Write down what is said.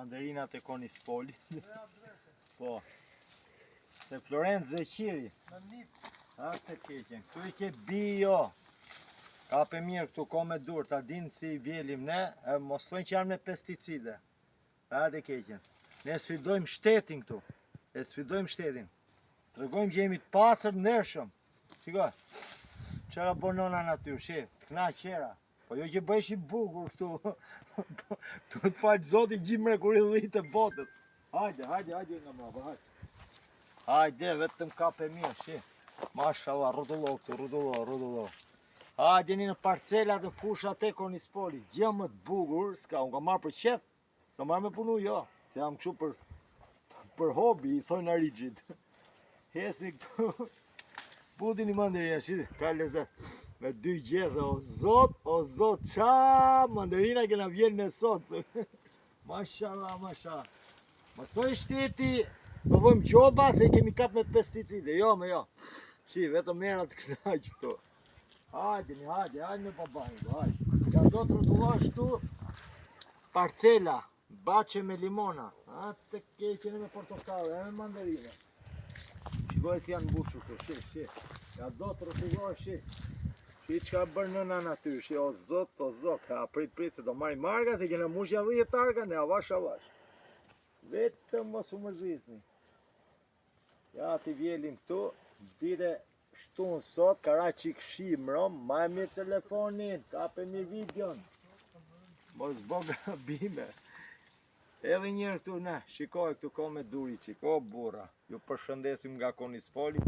manderinat e Konispoli. Po. Se Florenc Zeqiri. A të keqen. Këtu i ke bio. Kape mirë këtu, ko me dur, ta din si vjelim ne, mos thojnë që janë me pesticide. A të keqen. Ne sfidojmë shtetin këtu. E sfidojmë shtetin. Tregojmë që jemi të pasër nërshëm. Shiko. Qëra bonona natyrë, shif, të kna qera. Po jo që bëjsh i bukur këtu. Tu të falë zoti gjithë mrekullit e botës. Hajde nga mrapa, hajde. Hajde, vetëm kape mirë, shif. Mashallah, rrotullo këtu, rrotullo. Hajde një në parcelat dhe fushat e Konispoli. Gjë më të bukur, s'ka, unë ka marrë për qef. Ka marrë me punu, jo. Se jam kështu për hobi, i thojnë arigjit. Hesni këtu, putin i mandarina, shite, ka lezet. Me 2 gjethe, o zot, qa mandarina kena vjen në sot. Mashallah. Më thoi shteti, do vëjmë gjoba se kemi kap me pesticide, jo. Shi, vetëm mera të knaq këto. Hajde me babajnë, hajde. Ja do të rrotullosh tu parcela, bache me limona. Atë keqen e me portokale, e me mandarina. Shikoj si janë mbushur këto, shih. Ja do të rrotullosh, shih. Shi që ka bërë nëna natyrë, shi o zot, ha prit se do marri marga, se kena mushja 10 targa, ne avash. Vetëm mos u mërzisni. Ja t'i vjelim këtu, dite shtunë sot, kara qik shimrom, majmi telefonin, kapemi videon. Mos boga bime. Edhe njërë këtu, ne, shikoj këtu ko me duri qik, o burra, ju përshëndesim nga Konispoli.